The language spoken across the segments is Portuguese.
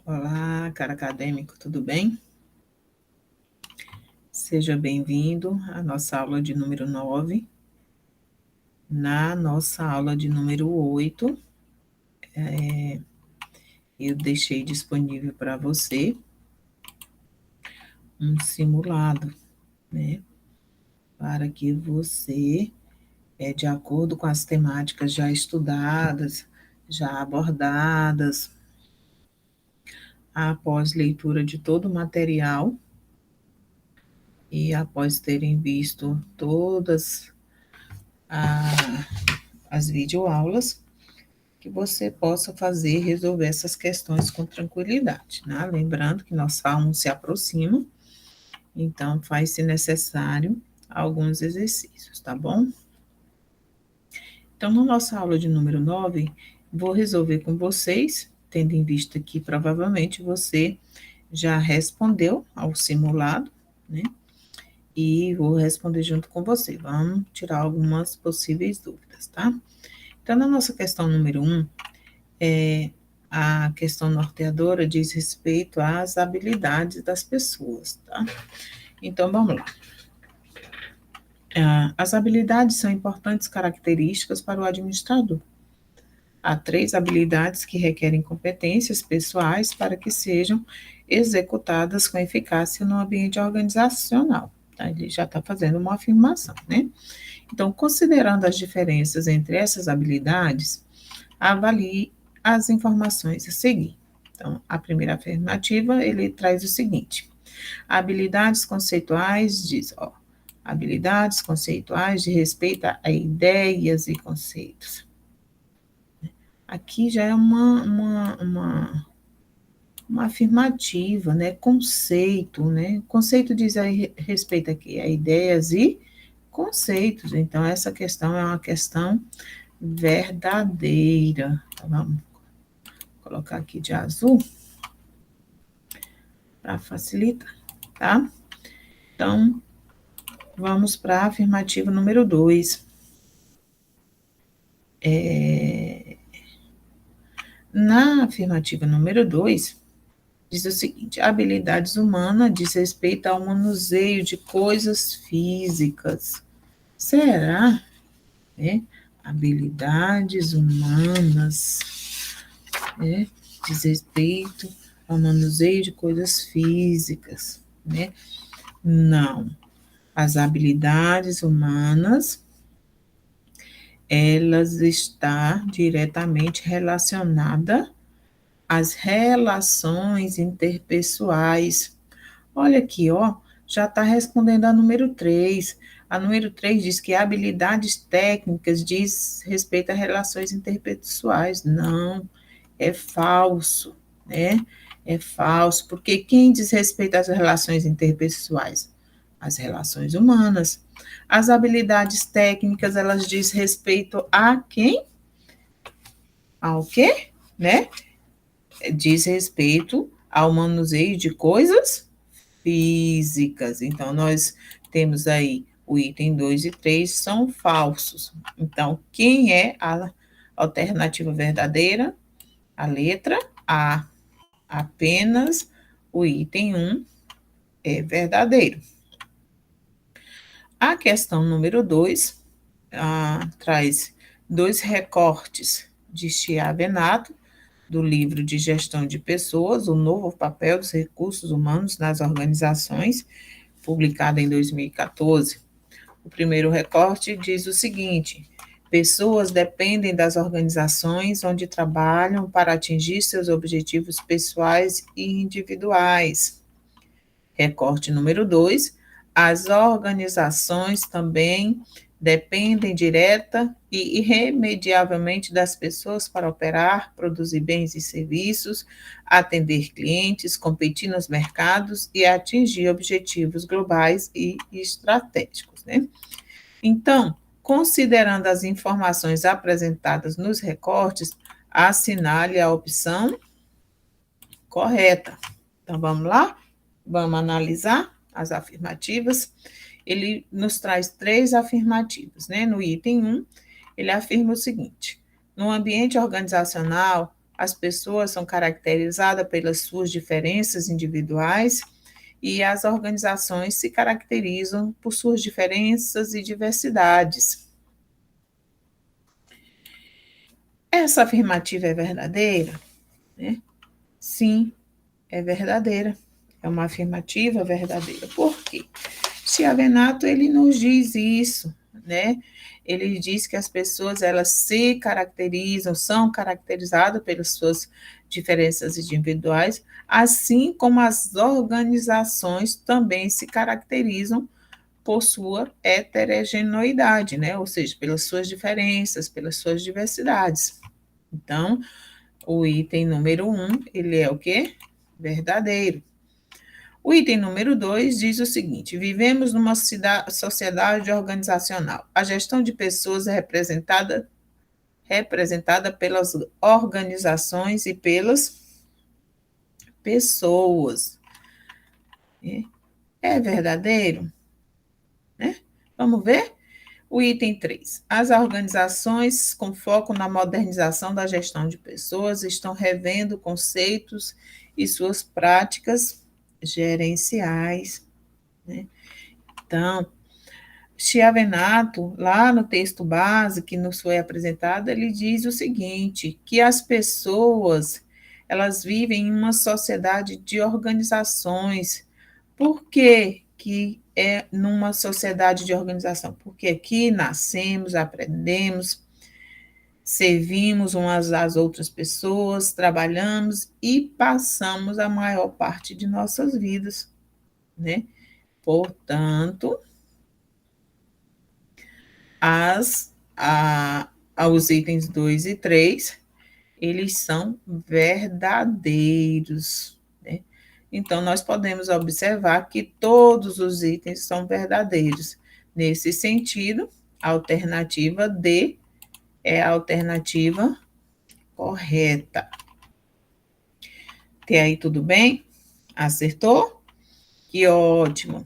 Olá, cara acadêmico, tudo bem? Seja bem-vindo à nossa aula de número 9. Na nossa aula de número 8, eu deixei disponível para você um simulado, né? Para que você, de acordo com as temáticas já estudadas, já abordadas, após leitura de todo o material e após terem visto todas as videoaulas, que você possa fazer e resolver essas questões com tranquilidade, né? Lembrando que nosso aluno se aproxima, então faz-se necessário alguns exercícios, tá bom? Então, na nossa aula de número 9, vou resolver com vocês, tendo em vista que provavelmente você já respondeu ao simulado, né? E vou responder junto com você. Vamos tirar algumas possíveis dúvidas, tá? Então, na nossa questão número 1, a questão norteadora diz respeito às habilidades das pessoas, tá? Então, vamos lá. As habilidades são importantes características para o administrador. Há 3 habilidades que requerem competências pessoais para que sejam executadas com eficácia no ambiente organizacional. Tá? Ele já está fazendo uma afirmação, né? Então, considerando as diferenças entre essas habilidades, avalie as informações a seguir. Então, a primeira afirmativa, ele traz o seguinte: habilidades conceituais, diz, ó, habilidades conceituais de respeito a ideias e conceitos. Aqui já é uma afirmativa, né? Conceito, né? Conceito diz a respeito aqui a ideias e conceitos. Então, essa questão é uma questão verdadeira. Então, vamos colocar aqui de azul para facilitar, tá? Então, vamos para a afirmativa número 2. Na afirmativa número 2, diz o seguinte: habilidades humanas diz respeito ao manuseio de coisas físicas. Será? Né? Habilidades humanas, né? Diz respeito ao manuseio de coisas físicas, né? Não. As habilidades humanas, elas estão diretamente relacionadas às relações interpessoais. Olha aqui, ó, já está respondendo a número 3. A número 3 diz que habilidades técnicas diz respeito a relações interpessoais. Não, é falso, né? É falso, porque quem diz respeito às relações interpessoais? As relações humanas. As habilidades técnicas, elas diz respeito a quem? Ao quê? Né? Diz respeito ao manuseio de coisas físicas. Então, nós temos aí o item 2 e 3 são falsos. Então, quem é a alternativa verdadeira? A letra A. Apenas o item 1 é verdadeiro. A questão número 2 traz 2 recortes de Chiavenato, do livro de Gestão de Pessoas, o novo papel dos recursos humanos nas organizações, publicado em 2014. O primeiro recorte diz o seguinte: pessoas dependem das organizações onde trabalham para atingir seus objetivos pessoais e individuais. Recorte número 2: as organizações também dependem direta e irremediavelmente das pessoas para operar, produzir bens e serviços, atender clientes, competir nos mercados e atingir objetivos globais e estratégicos, né? Então, considerando as informações apresentadas nos recortes, assinale a opção correta. Então, vamos lá? Vamos analisar as afirmativas. Ele nos traz 3 afirmativas, né? No item 1, ele afirma o seguinte: no ambiente organizacional, as pessoas são caracterizadas pelas suas diferenças individuais e as organizações se caracterizam por suas diferenças e diversidades. Essa afirmativa é verdadeira? Né? Sim, é verdadeira. É uma afirmativa verdadeira. Por quê? Chiavenato, ele nos diz isso, né? Ele diz que as pessoas, elas se caracterizam, são caracterizadas pelas suas diferenças individuais, assim como as organizações também se caracterizam por sua heterogeneidade, né? Ou seja, pelas suas diferenças, pelas suas diversidades. Então, o item número 1, ele é o quê? Verdadeiro. O item número 2 diz o seguinte: vivemos numa sociedade organizacional. A gestão de pessoas é representada pelas organizações e pelas pessoas. É verdadeiro? Né? Vamos ver? O item 3. As organizações com foco na modernização da gestão de pessoas estão revendo conceitos e suas práticas gerenciais. Né? Então, Chiavenato, lá no texto base que nos foi apresentado, ele diz o seguinte, que as pessoas, elas vivem em uma sociedade de organizações. Por que é numa sociedade de organização? Porque aqui nascemos, aprendemos, servimos umas às outras pessoas, trabalhamos e passamos a maior parte de nossas vidas, né? Portanto, aos itens 2 e 3, eles são verdadeiros. Né? Então, nós podemos observar que todos os itens são verdadeiros. Nesse sentido, a alternativa D é a alternativa correta. Até aí, tudo bem? Acertou? Que ótimo.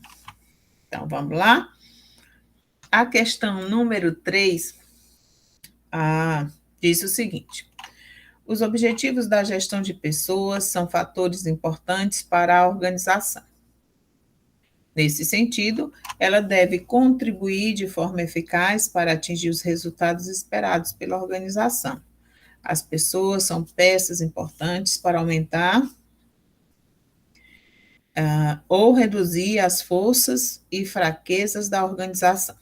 Então, vamos lá. A questão número 3 diz o seguinte: os objetivos da gestão de pessoas são fatores importantes para a organização. Nesse sentido, ela deve contribuir de forma eficaz para atingir os resultados esperados pela organização. As pessoas são peças importantes para aumentar ou reduzir as forças e fraquezas da organização.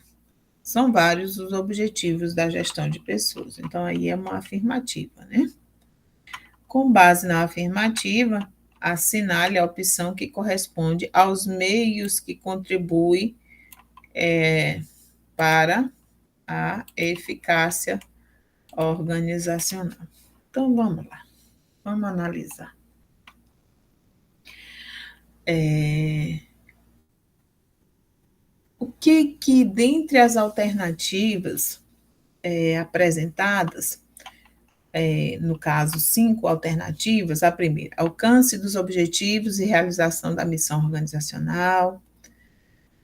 São vários os objetivos da gestão de pessoas. Então, aí é uma afirmativa, né? Com base na afirmativa, assinale a opção que corresponde aos meios que contribuem para a eficácia organizacional. Então, vamos lá, vamos analisar. O que dentre as alternativas apresentadas, no caso, 5 alternativas, a primeira, alcance dos objetivos e realização da missão organizacional,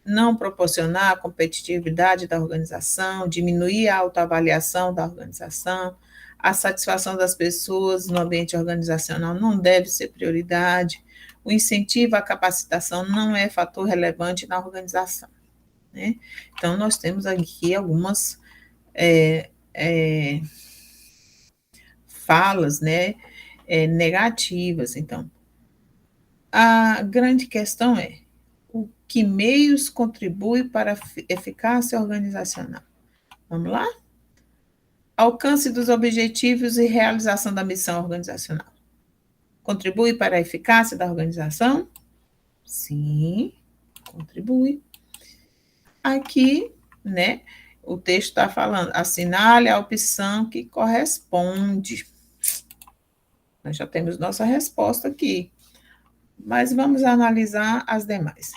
não proporcionar a competitividade da organização, diminuir a autoavaliação da organização, a satisfação das pessoas no ambiente organizacional não deve ser prioridade, o incentivo à capacitação não é fator relevante na organização. Né? Então, nós temos aqui algumas falas, né, negativas. Então, a grande questão é o que meios contribuem para a eficácia organizacional. Vamos lá? Alcance dos objetivos e realização da missão organizacional. Contribui para a eficácia da organização? Sim, contribui. Aqui, né, o texto está falando, assinale a opção que corresponde. Nós já temos nossa resposta aqui, mas vamos analisar as demais.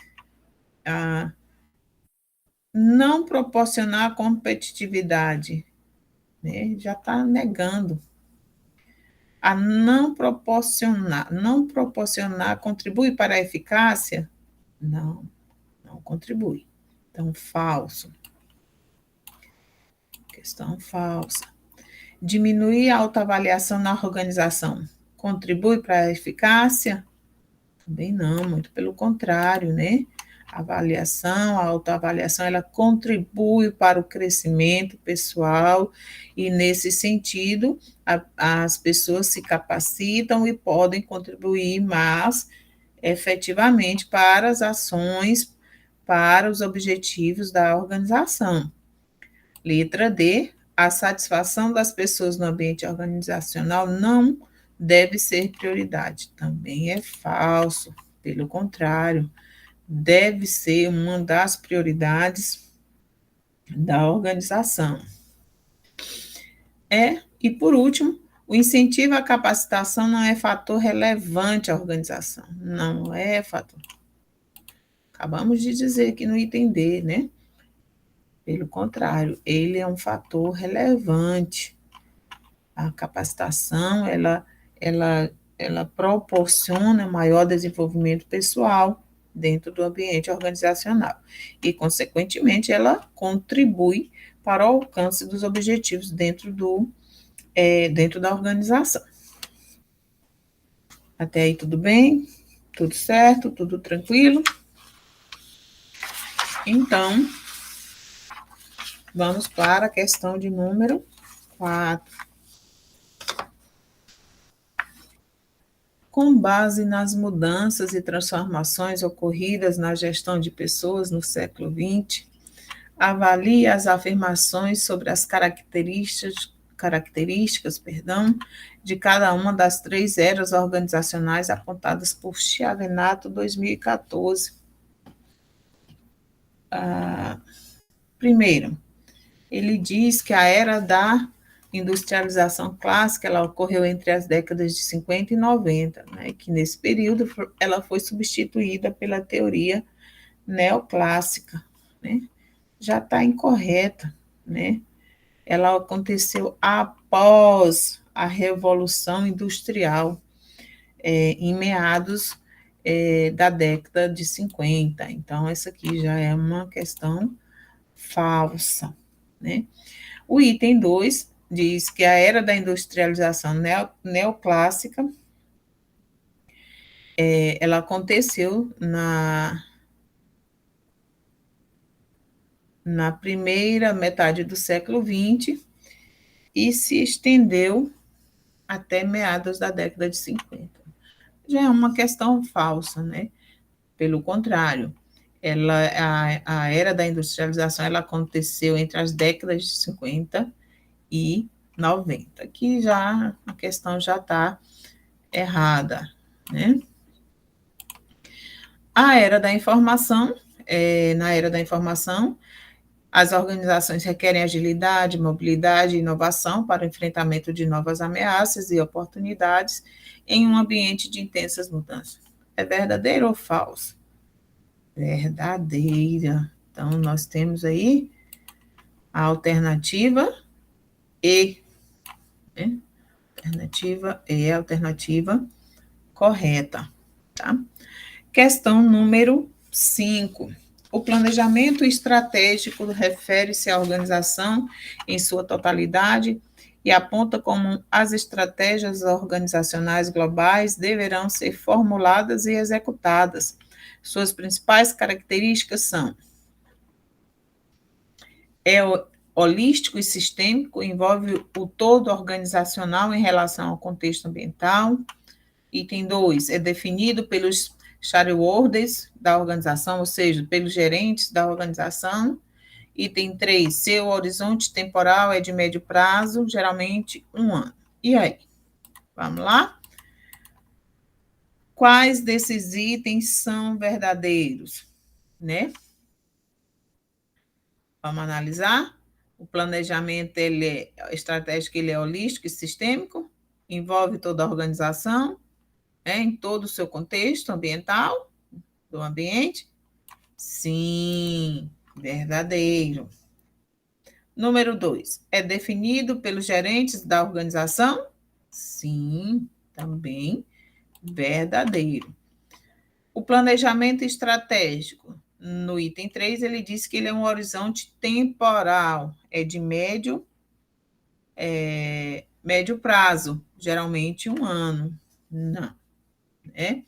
Não proporcionar competitividade, né, já está negando. A não proporcionar contribui para a eficácia? Não, não contribui. Então, falso. Questão falsa. Diminuir a autoavaliação na organização contribui para a eficácia? Também não, muito pelo contrário, né? A avaliação, a autoavaliação, ela contribui para o crescimento pessoal e, nesse sentido, as pessoas se capacitam e podem contribuir mais efetivamente para as ações, para os objetivos da organização. Letra D, a satisfação das pessoas no ambiente organizacional não deve ser prioridade. Também é falso, pelo contrário, deve ser uma das prioridades da organização. E por último, o incentivo à capacitação não é fator relevante à organização. Não é fator. Acabamos de dizer aqui no item D, né? Pelo contrário, ele é um fator relevante. A capacitação, ela proporciona maior desenvolvimento pessoal dentro do ambiente organizacional e, consequentemente, ela contribui para o alcance dos objetivos dentro da organização. Até aí tudo bem? Tudo certo? Tudo tranquilo? Então, vamos para a questão de número 4. Com base nas mudanças e transformações ocorridas na gestão de pessoas no século XX, avalie as afirmações sobre as características, de cada uma das 3 eras organizacionais apontadas por Chiavenato 2014. Primeiro, ele diz que a era da industrialização clássica, ela ocorreu entre as décadas de 50 e 90, né, que nesse período ela foi substituída pela teoria neoclássica, né? Já está incorreta, né? Ela aconteceu após a Revolução Industrial, em meados da década de 50. Então, essa aqui já é uma questão falsa, né? O item 2 diz que a era da industrialização neoclássica, ela aconteceu na primeira metade do século XX e se estendeu até meados da década de 50. Já é uma questão falsa, né? Pelo contrário, a era da industrialização ela aconteceu entre as décadas de 50 e 90. Aqui já a questão já está errada, né? A era da informação, na era da informação, as organizações requerem agilidade, mobilidade e inovação para o enfrentamento de novas ameaças e oportunidades em um ambiente de intensas mudanças. É verdadeiro ou falso? Verdadeira. Então, nós temos aí a alternativa E. Né? Alternativa E é a alternativa correta. Tá? Questão número 5. O planejamento estratégico refere-se à organização em sua totalidade e aponta como as estratégias organizacionais globais deverão ser formuladas e executadas. Suas principais características são: é holístico e sistêmico, envolve o todo organizacional em relação ao contexto ambiental. Item 2, é definido pelos shareholders da organização, ou seja, pelos gerentes da organização. Item 3, seu horizonte temporal é de médio prazo, geralmente 1 ano. E aí? Vamos lá? Quais desses itens são verdadeiros? Né? Vamos analisar? O planejamento estratégico, ele é holístico e sistêmico, envolve toda a organização, em todo o seu contexto ambiental, do ambiente? Sim, verdadeiro. Número 2, é definido pelos gerentes da organização? Sim, também verdadeiro. O planejamento estratégico, no item 3, ele diz que ele é um horizonte temporal, é de médio médio prazo, geralmente 1 ano. Não, né?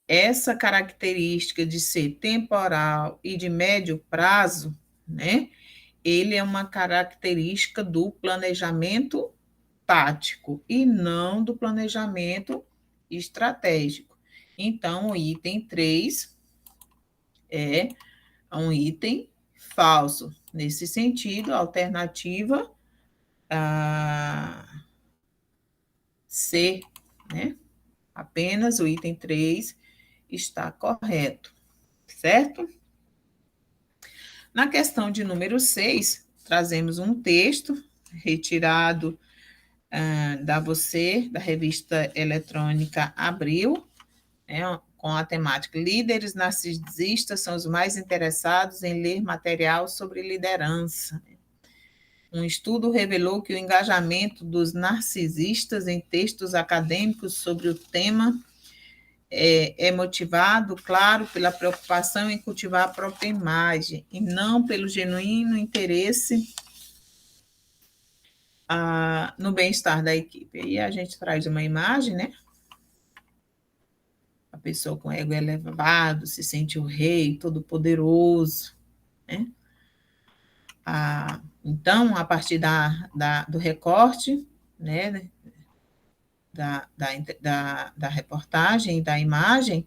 Essa característica de ser temporal e de médio prazo, né? Ele é uma característica do planejamento tático e não do planejamento estratégico. Então, o item 3 é um item falso. Nesse sentido, a alternativa C, né? Apenas o item 3 está correto, certo? Na questão de número 6, trazemos um texto retirado da revista eletrônica Abril, né, com a temática Líderes narcisistas são os mais interessados em ler material sobre liderança. Um estudo revelou que o engajamento dos narcisistas em textos acadêmicos sobre o tema é motivado, claro, pela preocupação em cultivar a própria imagem e não pelo genuíno interesse no bem-estar da equipe. Aí a gente traz uma imagem, né? A pessoa com ego elevado, se sente o rei, todo-poderoso, né? Então, a partir do recorte, né, da reportagem, da imagem,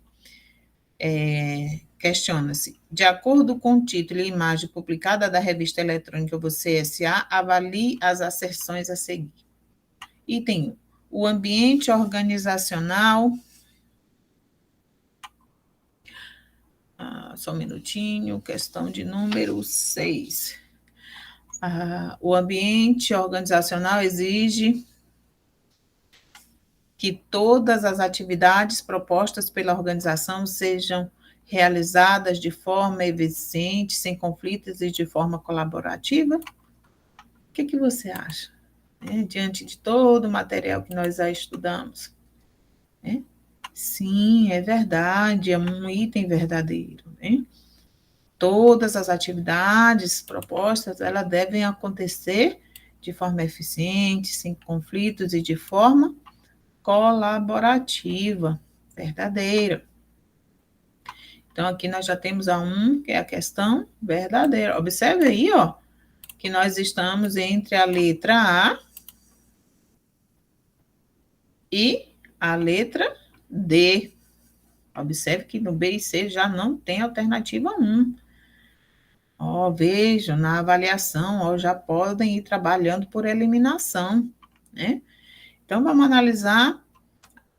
questiona-se, de acordo com o título e imagem publicada da revista eletrônica Você S.A., avalie as asserções a seguir. Item 1. O ambiente organizacional... só um minutinho, questão de número 6. O ambiente organizacional exige que todas as atividades propostas pela organização sejam realizadas de forma eficiente, sem conflitos e de forma colaborativa? O que você acha? Diante de todo o material que nós já estudamos. Sim, é verdade, é um item verdadeiro. Todas as atividades propostas, elas devem acontecer de forma eficiente, sem conflitos e de forma colaborativa, verdadeira. Então, aqui nós já temos a 1, que é a questão verdadeira. Observe aí, ó, que nós estamos entre a letra A e a letra D. Observe que no B e C já não tem alternativa 1. Ó, vejam, na avaliação, ó, já podem ir trabalhando por eliminação, né? Então, vamos analisar.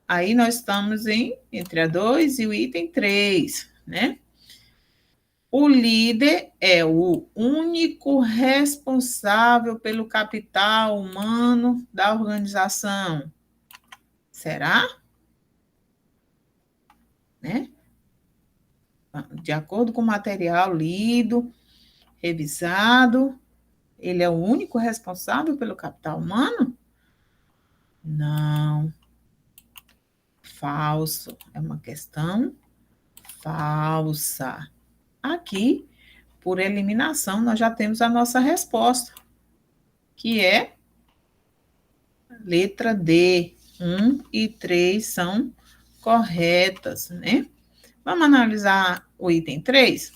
Aí nós estamos entre a 2 e o item 3, né? O líder é o único responsável pelo capital humano da organização. Será? Né? De acordo com o material lido, revisado, ele é o único responsável pelo capital humano? Não. Falso. É uma questão falsa. Aqui, por eliminação, nós já temos a nossa resposta, que é letra D. 1 e 3 são corretas, né? Vamos analisar o item 3?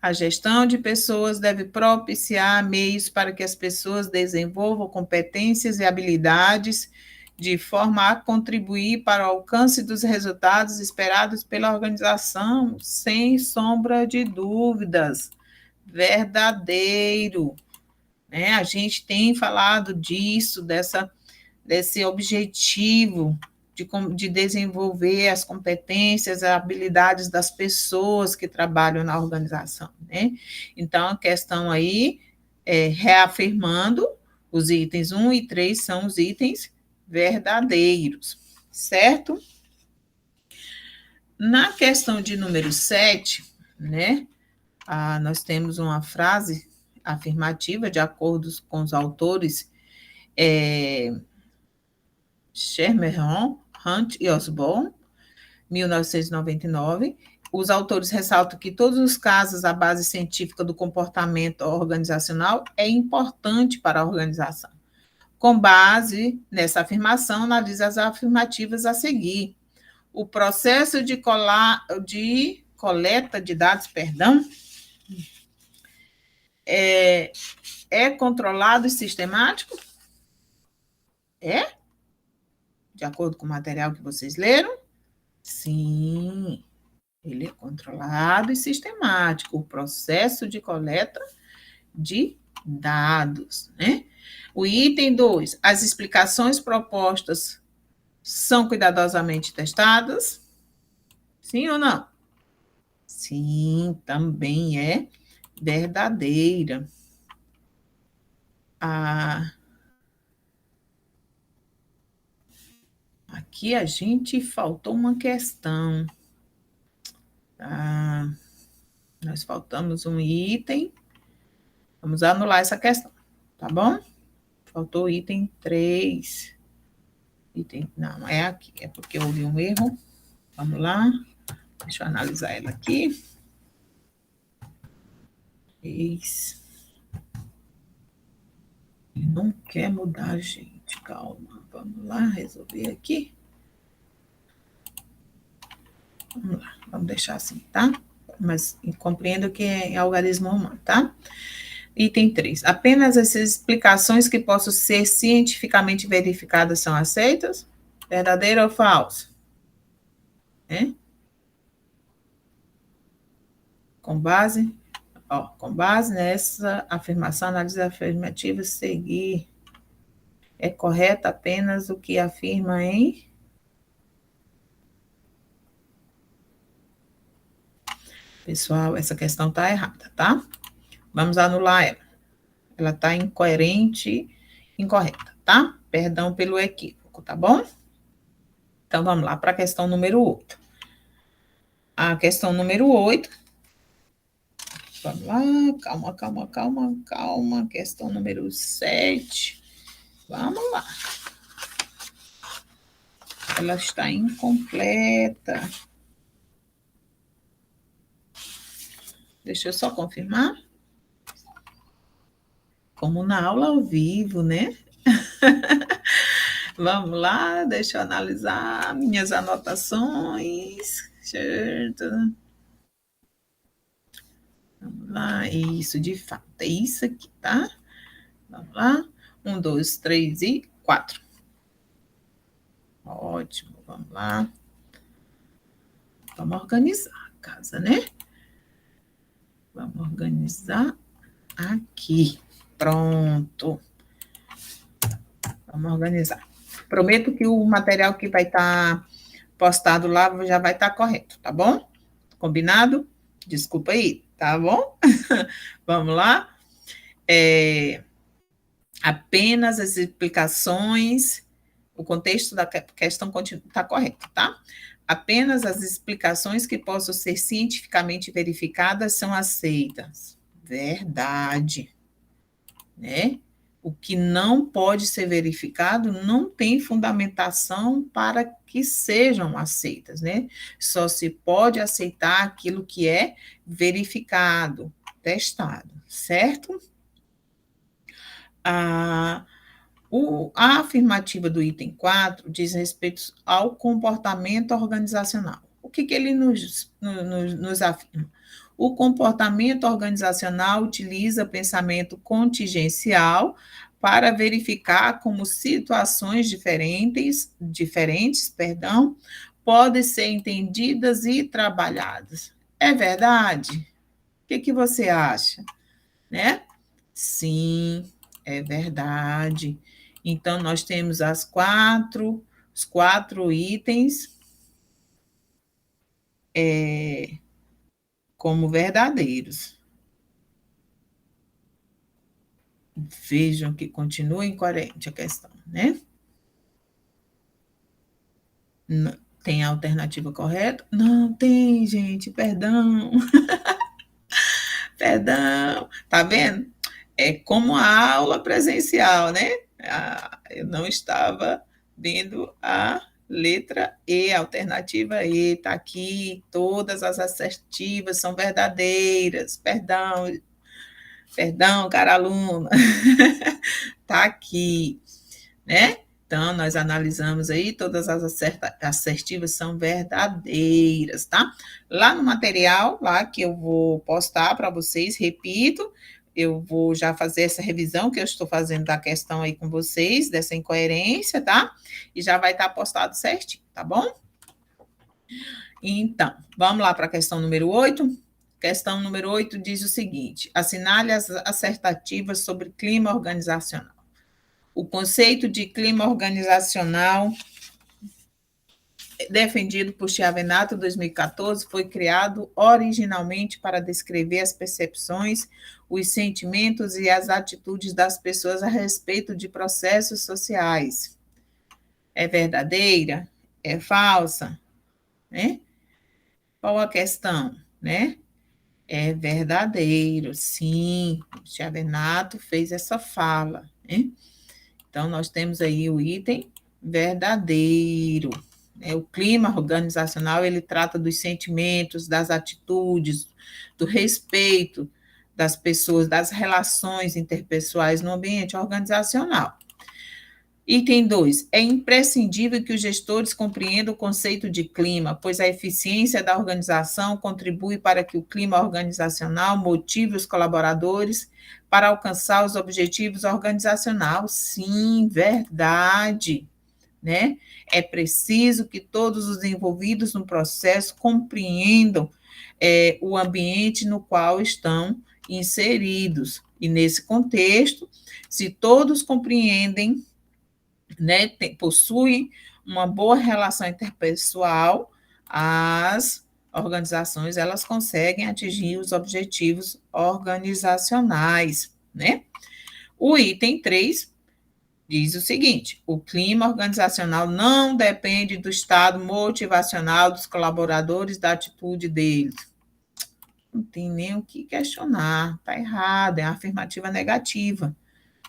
A gestão de pessoas deve propiciar meios para que as pessoas desenvolvam competências e habilidades de forma a contribuir para o alcance dos resultados esperados pela organização, sem sombra de dúvidas. Verdadeiro. Né? A gente tem falado disso, desse objetivo de desenvolver as competências, as habilidades das pessoas que trabalham na organização, né? Então, a questão aí reafirmando, os itens 1 e 3 são os itens verdadeiros, certo? Na questão de número 7, né, nós temos uma frase afirmativa, de acordo com os autores Schermerhorn, Hunt e Osborne, 1999, Os autores ressaltam que todos os casos, a base científica do comportamento organizacional é importante para a organização. Com base nessa afirmação, analisa as afirmativas a seguir. O processo de coleta de dados, é controlado e sistemático? É? De acordo com o material que vocês leram? Sim, ele é controlado e sistemático, o processo de coleta de dados, né? O item 2, as explicações propostas são cuidadosamente testadas? Sim ou não? Sim, também é verdadeira. Aqui a gente faltou uma questão. Nós faltamos um item. Vamos anular essa questão, tá bom? Faltou o item 3. Não, é aqui, é porque houve um erro. Vamos lá. Deixa eu analisar ela aqui. 3. Ele não quer mudar, gente. Calma. Vamos lá, resolver aqui. Vamos lá, vamos deixar assim, tá? Mas compreendo que é algarismo humano, tá? Item 3. Apenas as explicações que possam ser cientificamente verificadas são aceitas? Verdadeiro ou falso? Com base nessa afirmação, análise afirmativa seguir. É correto apenas o que afirma em... Pessoal, essa questão está errada, tá? Vamos anular ela. Ela está incoerente, incorreta, tá? Perdão pelo equívoco, tá bom? Então, vamos lá para a questão número 8. A questão número 8. Vamos lá, calma. Questão número 7. Vamos lá. Ela está incompleta. Deixa eu só confirmar. Como na aula ao vivo, né? Vamos lá, deixa eu analisar minhas anotações. Certo. Vamos lá, isso, de fato, é isso aqui, tá? Vamos lá. 1, 2, 3 e 4. Ótimo, vamos lá. Vamos organizar a casa, né? Vamos organizar aqui. Pronto. Vamos organizar. Prometo que o material que vai estar postado lá já vai estar correto, tá bom? Combinado? Desculpa aí, tá bom? Vamos lá. Apenas as explicações, o contexto da questão está correto, tá? Apenas as explicações que possam ser cientificamente verificadas são aceitas. Verdade, né? O que não pode ser verificado não tem fundamentação para que sejam aceitas, né? Só se pode aceitar aquilo que é verificado, testado, certo? A afirmativa do item 4 diz respeito ao comportamento organizacional. O que ele nos afirma? O comportamento organizacional utiliza pensamento contingencial para verificar como situações diferentes, podem ser entendidas e trabalhadas. É verdade? O que você acha? Né? Sim, é verdade. Então, nós temos os 4 itens como verdadeiros. Vejam que continua incoerente a questão, né? Tem a alternativa correta? Não tem, gente, perdão. Perdão. Tá vendo? É como a aula presencial, né? Eu não estava vendo a Letra E, alternativa E, está aqui. Todas as assertivas são verdadeiras. Perdão, cara aluna. Está aqui, né? Então, nós analisamos aí, todas as assertivas são verdadeiras, tá? Lá no material, lá que eu vou postar para vocês, repito, eu vou já fazer essa revisão que eu estou fazendo da questão aí com vocês, dessa incoerência, tá? E já vai estar postado certinho, tá bom? Então, vamos lá para a questão número 8. Questão número 8 diz o seguinte: assinale as assertativas sobre clima organizacional. O conceito de clima organizacional, defendido por Chiavenato em 2014, foi criado originalmente para descrever as percepções, os sentimentos e as atitudes das pessoas a respeito de processos sociais. É verdadeira? É falsa? Né? Qual a questão? Né? É verdadeiro, sim. Chiavenato fez essa fala. Né? Então, nós temos aí o item verdadeiro. O clima organizacional, ele trata dos sentimentos, das atitudes, do respeito das pessoas, das relações interpessoais no ambiente organizacional. Item 2. É imprescindível que os gestores compreendam o conceito de clima, pois a eficiência da organização contribui para que o clima organizacional motive os colaboradores para alcançar os objetivos organizacionais. Sim, verdade, né? É preciso que todos os envolvidos no processo compreendam o ambiente no qual estão inseridos. E nesse contexto, se todos compreendem, né, possuem uma boa relação interpessoal, as organizações elas conseguem atingir os objetivos organizacionais, né? O item 3 diz o seguinte: o clima organizacional não depende do estado motivacional dos colaboradores, da atitude deles. Não tem nem o que questionar, está errado, é uma afirmativa negativa.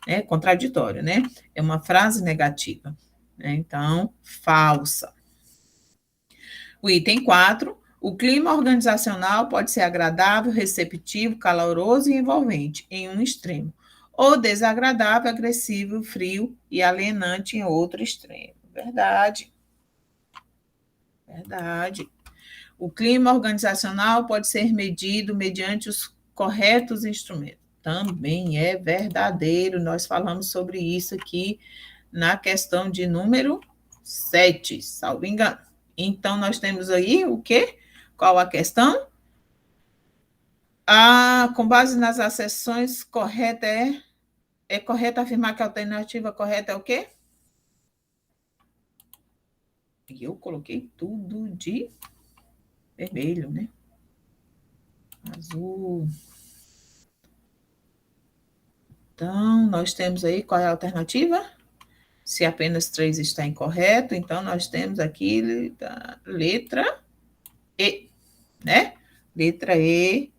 É contraditório, né? É uma frase negativa. Né? Então, falsa. O item 4, o clima organizacional pode ser agradável, receptivo, caloroso e envolvente, em um extremo, ou desagradável, agressivo, frio e alienante em outro extremo. Verdade. Verdade. O clima organizacional pode ser medido mediante os corretos instrumentos. Também é verdadeiro. Nós falamos sobre isso aqui na questão de número 7, salvo engano. Então, nós temos aí o quê? Qual a questão? Com base nas acessões, correta é correto afirmar que a alternativa correta é o quê? E eu coloquei tudo de vermelho, né? Azul. Então, nós temos aí qual é a alternativa? Se apenas 3 está incorreto, então nós temos aqui a letra E, né? Letra E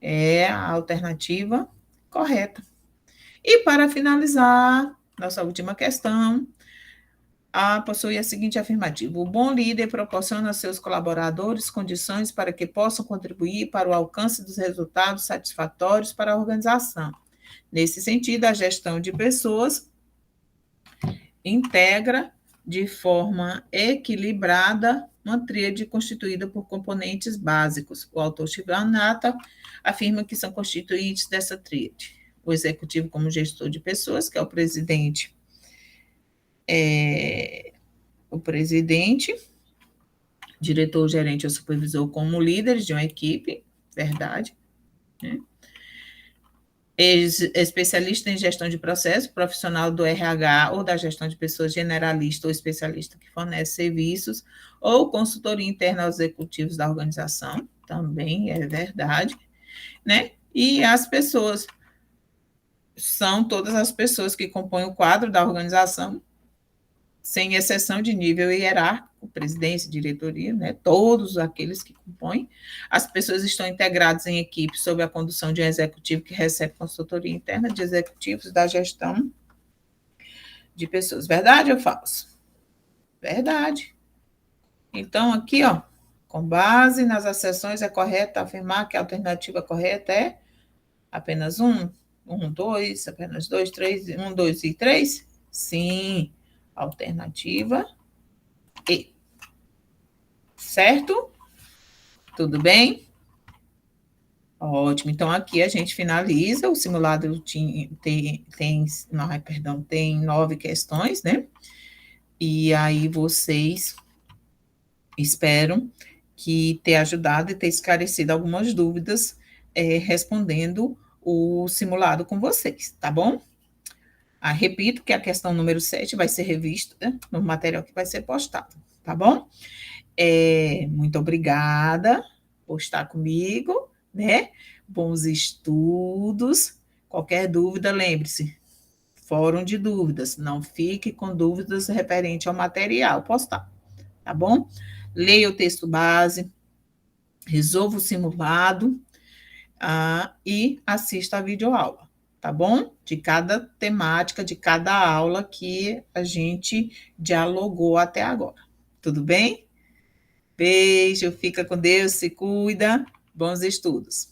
é a alternativa correta. E para finalizar, nossa última questão, possui a seguinte afirmativa: o bom líder proporciona a seus colaboradores condições para que possam contribuir para o alcance dos resultados satisfatórios para a organização. Nesse sentido, a gestão de pessoas integra de forma equilibrada uma tríade constituída por componentes básicos. O autor Chiavenato afirma que são constituintes dessa tríade: o executivo como gestor de pessoas, que é o presidente, diretor, gerente ou supervisor como líderes de uma equipe, verdade, né? Especialista em gestão de processo, profissional do RH ou da gestão de pessoas, generalista ou especialista que fornece serviços, ou consultoria interna aos executivos da organização, também é verdade, né? E as pessoas são todas as pessoas que compõem o quadro da organização, sem exceção de nível hierárquico, presidência, diretoria, né? Todos aqueles que compõem. As pessoas estão integradas em equipe sob a condução de um executivo que recebe consultoria interna de executivos da gestão de pessoas. Verdade ou falso? Verdade. Então, aqui, ó, com base nas acessões, é correto afirmar que a alternativa correta é apenas dois, apenas dois, três, dois e três? Sim, alternativa E. Certo? Tudo bem? Ótimo. Então, aqui a gente finaliza. O simulado tem 9 questões, né? E aí vocês esperam que ter ajudado e ter esclarecido algumas dúvidas, respondendo o simulado com vocês, tá bom? Repito que a questão número 7 vai ser revista, né, no material que vai ser postado, tá bom? Muito obrigada por estar comigo, né? Bons estudos. Qualquer dúvida, lembre-se, fórum de dúvidas. Não fique com dúvidas referente ao material postado, tá bom? Leia o texto base, resolva o simulado e assista a videoaula, tá bom? De cada temática, de cada aula que a gente dialogou até agora. Tudo bem? Beijo, fica com Deus, se cuida. Bons estudos.